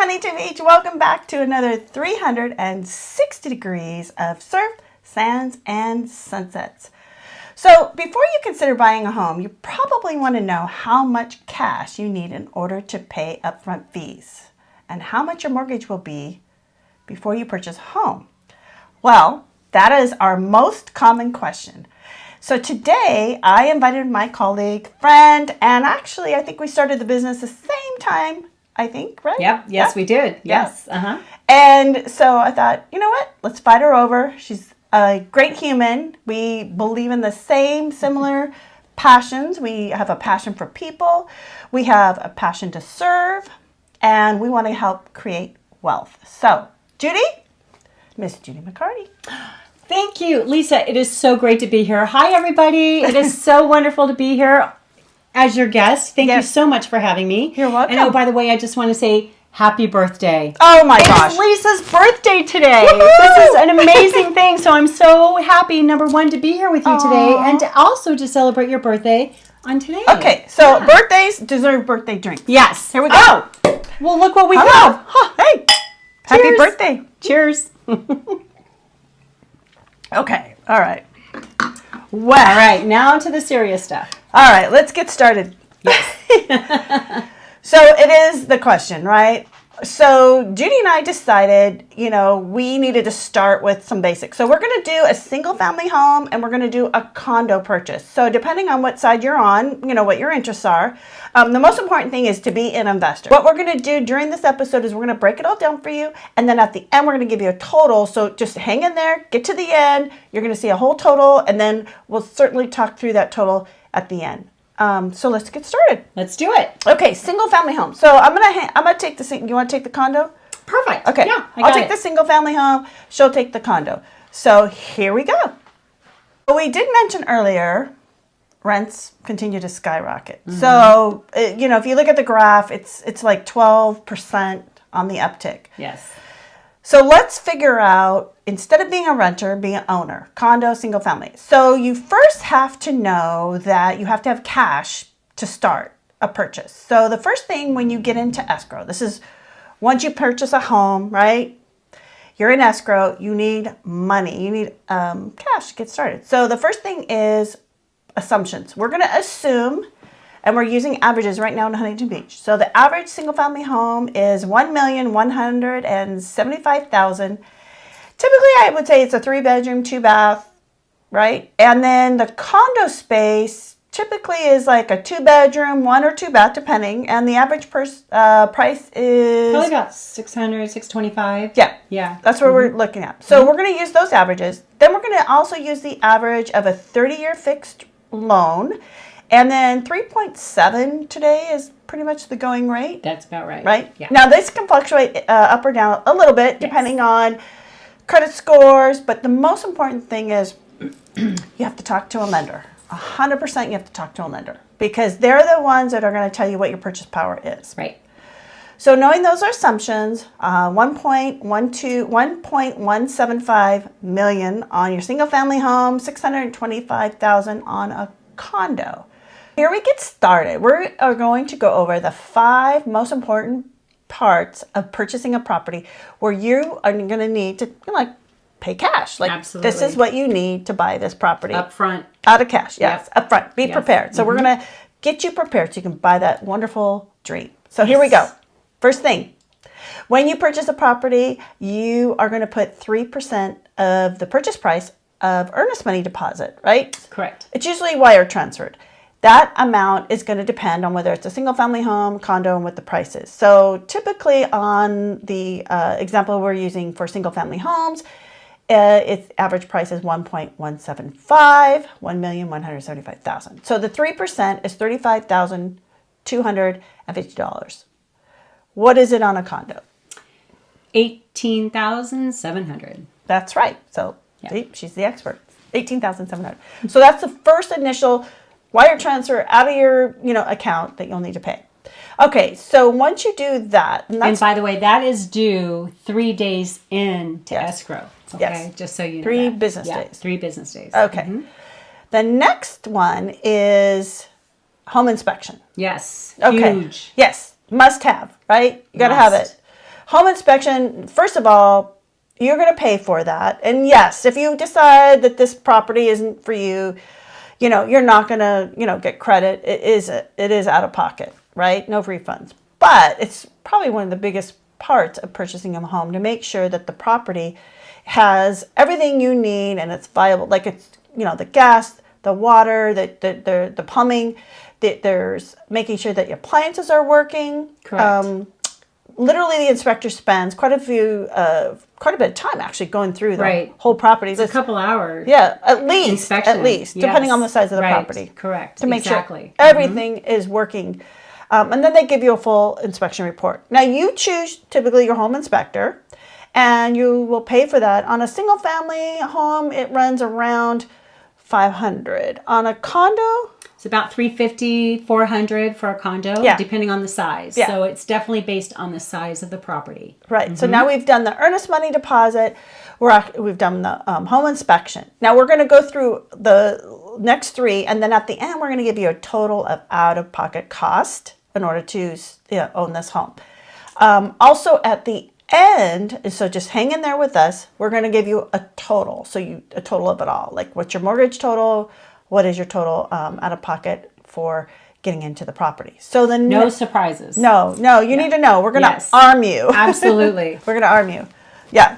Huntington Beach. Welcome back to another 360 degrees of surf, sands, and sunsets. So before you consider buying a home, you probably want to know how much cash you need in order to pay upfront fees and how much your mortgage will be before you purchase a home. Well, that is our most common question. So today I invited my colleague, friend, and actually I think we started the business the same time, I think, right? Yep. Yes, we did. Yes. And so I thought, you know what? Let's invite her over. She's a great human. We believe in the same similar passions. We have a passion for people. We have a passion to serve. And we want to help create wealth. So, Judy, Miss Judy McCarty. Thank you, Lisa. It is so great to be here. Hi, everybody. It is so wonderful to be here as your guest. Thank you so much for having me. You're welcome. And oh, by the way, I just want to say happy birthday. Oh my gosh. It's Lisa's birthday today. This is an amazing thing. So I'm so happy, number one, to be here with you today and to also to celebrate your birthday on today. Okay, so birthdays deserve birthday drinks. Yes. Here we go. Oh, well, look what we have. Hey, happy birthday. Cheers. Okay, all right. Well, all right, now to the serious stuff. All right, let's get started. Yes. So it is the question, right? So Judy and I decided, we needed to start with some basics. So we're going to do a single family home and we're going to do a condo purchase. So depending on what side you're on, what your interests are, the most important thing is to be an investor. What we're going to do during this episode is we're going to break it all down for you. And then at the end, we're going to give you a total. So just hang in there, get to the end. You're going to see a whole total. And then we'll certainly talk through that total at the end. So let's get started. Let's do it. Okay, single family home. So I'm gonna take the. You want to take the condo? Perfect. Okay. Yeah, I'll take the single family home. She'll take the condo. So here we go. We did mention earlier, rents continue to skyrocket. Mm-hmm. So if you look at the graph, it's like 12% on the uptick. Yes. So let's figure out, instead of being a renter, being an owner, condo, single family. So you first have to know that you have to have cash to start a purchase. So the first thing when you get into escrow, this is once you purchase a home, right? You're in escrow, you need money, you need cash to get started. So the first thing is assumptions. We're going to assume, and we're using averages right now in Huntington Beach. So the average single-family home is $1,175,000. Typically, I would say it's a 3-bedroom, 2-bath, right? And then the condo space typically is like a 2-bedroom, 1 or 2-bath, depending. And the average price is probably about $600, $625. Yeah. That's what we're looking at. So we're going to use those averages. Then we're going to also use the average of a 30-year fixed loan. And then 3.7 today is pretty much the going rate. That's about right. Right? Yeah. Now, this can fluctuate up or down a little bit depending on credit scores. But the most important thing is you have to talk to a lender. 100% you have to talk to a lender because they're the ones that are going to tell you what your purchase power is. Right. So knowing those are assumptions, $1.175 million on your single family home, $625,000 on a condo. Here we get started. We are going to go over the 5 most important parts of purchasing a property where you are going to need to pay cash. Absolutely. This is what you need to buy this property. Up front. Out of cash, yes. Yep. Up front. Be prepared. So we're going to get you prepared so you can buy that wonderful dream. So here we go. First thing. When you purchase a property, you are going to put 3% of the purchase price of earnest money deposit, right? Correct. It's usually wire transferred. That amount is going to depend on whether it's a single family home, condo, and what the price is. So typically on the example we're using for single family homes, its average price is $1.175, $1,175,000. So the 3% is $35,250. What is it on a condo? $18,700. That's right. So see, she's the expert. $18,700. So that's the first initial wire transfer out of your account that you'll need to pay. Okay, so once you do that, and by the way, that is due 3 days into escrow. Okay, yes. Just so you know. 3 business days. 3 business days. Okay. The next one is home inspection. Yes. Okay. Huge. Yes. Must have, right? You got to have it. home inspection, first of all, you're going to pay for that. And yes, if you decide that this property isn't for you, you're not going to, get credit. It is out of pocket, right? No refunds. But it's probably one of the biggest parts of purchasing a home to make sure that the property has everything you need and it's viable. Like it's, the gas, the water, the plumbing, there's making sure that your appliances are working. Correct. Literally, the inspector spends quite a bit of time actually going through the Right. whole property. It's a couple hours. Yeah, at least, Inspection. yes. Depending on the size of the Right. property. Correct. To make exactly. sure everything is working. And then they give you a full inspection report. Now, you choose typically your home inspector, and you will pay for that. On a single family home, it runs around $500. On a condo, It's about $350, $400 for a condo, Yeah. depending on the size. Yeah. So it's definitely based on the size of the property. right. So now we've done the earnest money deposit. We've done the home inspection. Now we're going to go through the next three, and then at the end, we're going to give you a total of out-of-pocket cost in order to own this home. Also, at the end, so just hang in there with us. We're going to give you a total. So a total of it all. Like what's your mortgage total? What is your total out of pocket for getting into the property? So No surprises. No, you need to know. We're going to Yes. arm you. Absolutely. We're going to arm you. Yeah.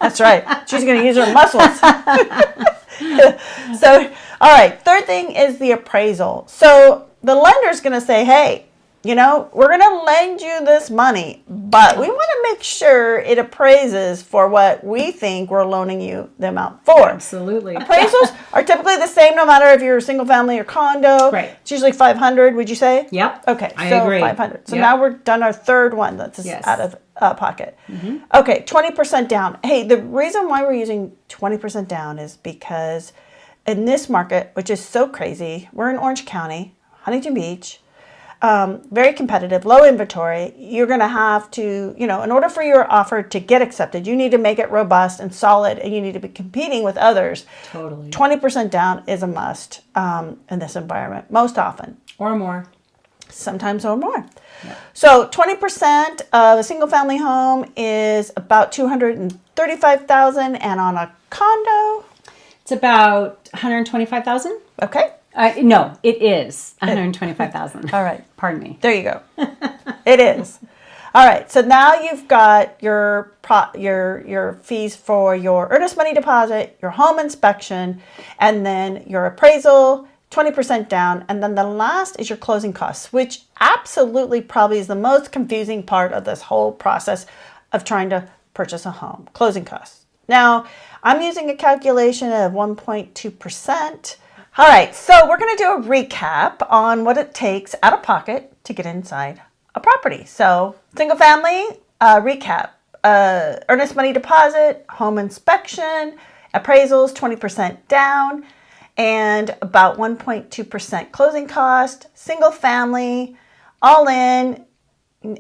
That's right. She's going to use her muscles. So, all right. Third thing is the appraisal. So the lender's going to say, hey, we're going to lend you this money, but we want to make sure it appraises for what we think we're loaning you the amount for. Absolutely. Appraisals are typically the same no matter if you're a single family or condo. Right. It's usually $500, would you say? Yep. Okay. I so agree. $500. So Yep. now we're done our third one that's Yes. out of pocket. Okay, 20% down. Hey, the reason why we're using 20% down is because in this market, which is so crazy, we're in Orange County, Huntington Beach, very competitive, low inventory. You're going to have to, in order for your offer to get accepted, you need to make it robust and solid, and you need to be competing with others. Totally. 20% down is a must in this environment, most often. Or more. Sometimes or more. Yeah. So 20% of a single family home is about $235,000, and on a condo, It's about $125,000. okay. No, it is $125,000. All right. Pardon me. There you go. It is. All right. So now you've got your fees for your earnest money deposit, your home inspection, and then your appraisal, 20% down. And then the last is your closing costs, which absolutely probably is the most confusing part of this whole process of trying to purchase a home. Closing costs. Now, I'm using a calculation of 1.2%. All right, so we're going to do a recap on what it takes out of pocket to get inside a property. So single family, recap, earnest money deposit, home inspection, appraisals, 20% down, and about 1.2% closing cost. Single family, all in,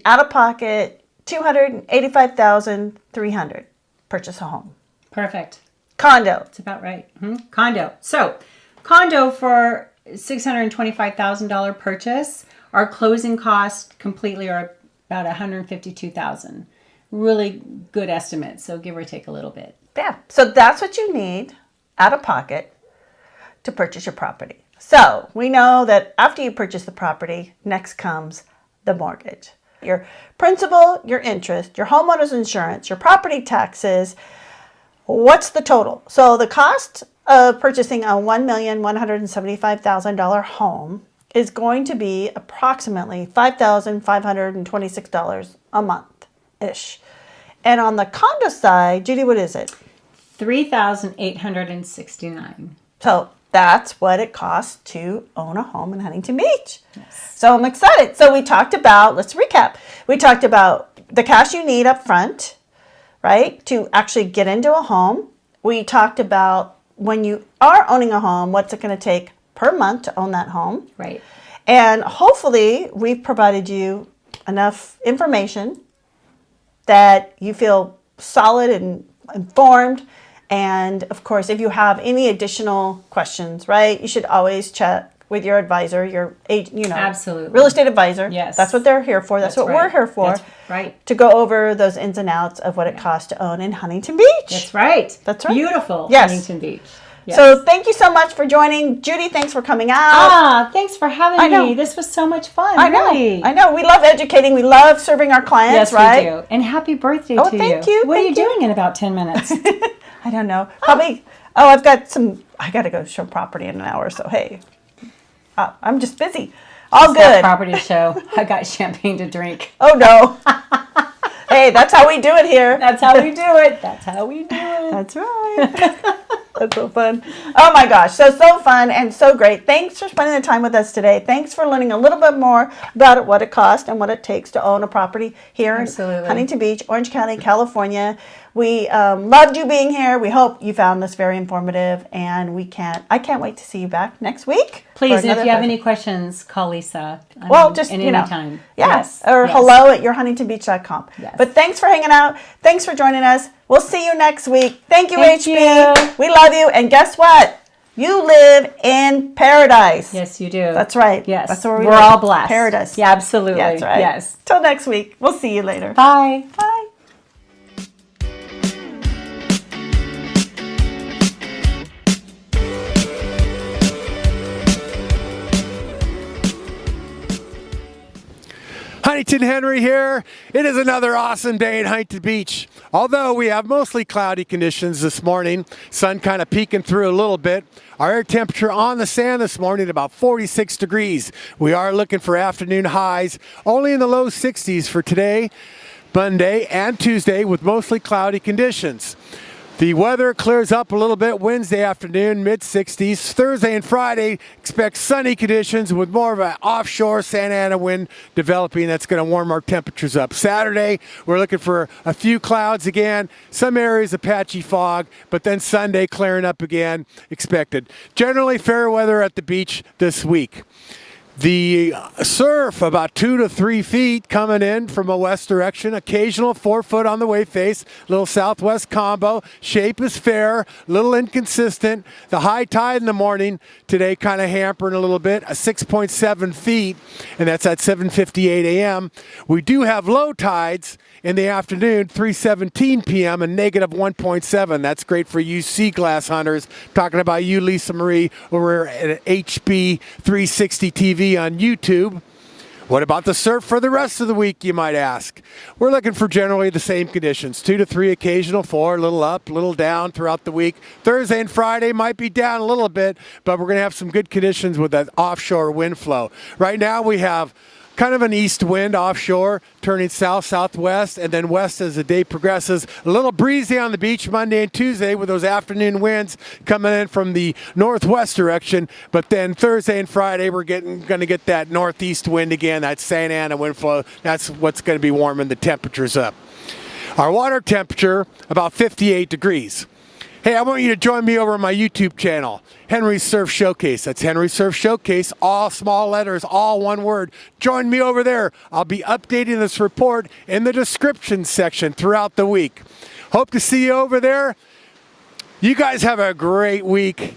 out of pocket, $285,300. Purchase a home. Perfect. Condo. That's about right. Condo. So, condo for $625,000 purchase. Our closing costs completely are about $152,000. Really good estimate. So give or take a little bit. Yeah. So that's what you need out of pocket to purchase your property. So we know that after you purchase the property, next comes the mortgage. Your principal, your interest, your homeowner's insurance, your property taxes. What's the total? So the cost of purchasing a $1,175,000 home is going to be approximately $5,526 a month-ish. And on the condo side, Judy, what is it? $3,869. So that's what it costs to own a home in Huntington Beach. Yes. So I'm excited. So we talked about, let's recap. We talked about the cash you need up front, right, to actually get into a home. We talked about when you are owning a home, what's it going to take per month to own that home. Right. And hopefully we've provided you enough information that you feel solid and informed. And of course, if you have any additional questions, right, you should always check with your advisor, your Absolutely. real estate advisor. Yes. That's what they're here for. That's what we're here for. That's right. To go over those ins and outs of what it costs to own in Huntington Beach. That's right. That's right. Beautiful Yes. Huntington Beach. Yes. So thank you so much for joining. Judy, thanks for coming out. Thanks for having me. This was so much fun. I know. Really. I know. We love educating. We love serving our clients, Yes, right? we do. And happy birthday to you. Thank you. What are you doing in about 10 minutes? I don't know. Probably, I got to go show property in an hour, so hey. I'm just busy. All It's not good. property show. I got champagne to drink. Oh, no. Hey, that's how we do it here. That's how we do it. That's how we do it. That's right. That's so fun. Oh my gosh, so fun and so great. Thanks for spending the time with us today. Thanks for learning a little bit more about what it costs and what it takes to own a property here in Huntington Beach, Orange County, California. We loved you being here. We hope you found this very informative, and I can't wait to see you back next week. Please, if you have any questions, call Lisa. Just any time. Yes. Or hello@yourhuntingtonbeach.com. Yes. But thanks for hanging out. Thanks for joining us. We'll see you next week. Thank you, Thank HB. you. We love you. And guess what? You live in paradise. Yes, you do. That's right. Yes. That's where we're all blessed. Paradise. Yeah, absolutely. That's right. Yes. Till next week. We'll see you later. Bye. Bye. Huntington Henry here. It is another awesome day in Huntington Beach. Although we have mostly cloudy conditions this morning, sun kind of peeking through a little bit. Our air temperature on the sand this morning about 46 degrees. We are looking for afternoon highs only in the low 60s for today, Monday and Tuesday with mostly cloudy conditions. The weather clears up a little bit Wednesday afternoon, mid-60s. Thursday and Friday, expect sunny conditions with more of an offshore Santa Ana wind developing that's going to warm our temperatures up. Saturday, we're looking for a few clouds again, some areas of patchy fog, but then Sunday clearing up again expected. Generally fair weather at the beach this week. The surf about 2 to 3 feet coming in from a west direction. Occasional 4 foot on the wave face. Little southwest combo. Shape is fair. Little inconsistent. The high tide in the morning today kind of hampering a little bit. A 6.7 feet, and that's at 7:58 a.m. We do have low tides in the afternoon, 3:17 p.m. and negative 1.7. That's great for you sea glass hunters. Talking about you, Lisa Marie, over at HB360 TV on YouTube. What about the surf for the rest of the week, you might ask? We're looking for generally the same conditions. 2 to 3, occasional 4, a little up, a little down throughout the week. Thursday and Friday might be down a little bit, but we're going to have some good conditions with that offshore wind flow. Right now we have kind of an east wind offshore, turning south-southwest, and then west as the day progresses. A little breezy on the beach Monday and Tuesday with those afternoon winds coming in from the northwest direction. But then Thursday and Friday, we're going to get that northeast wind again, that Santa Ana wind flow. That's what's going to be warming the temperatures up. Our water temperature, about 58 degrees. Hey, I want you to join me over on my YouTube channel, Henry's Surf Showcase. That's Henry's Surf Showcase, all small letters, all one word. Join me over there. I'll be updating this report in the description section throughout the week. Hope to see you over there. You guys have a great week.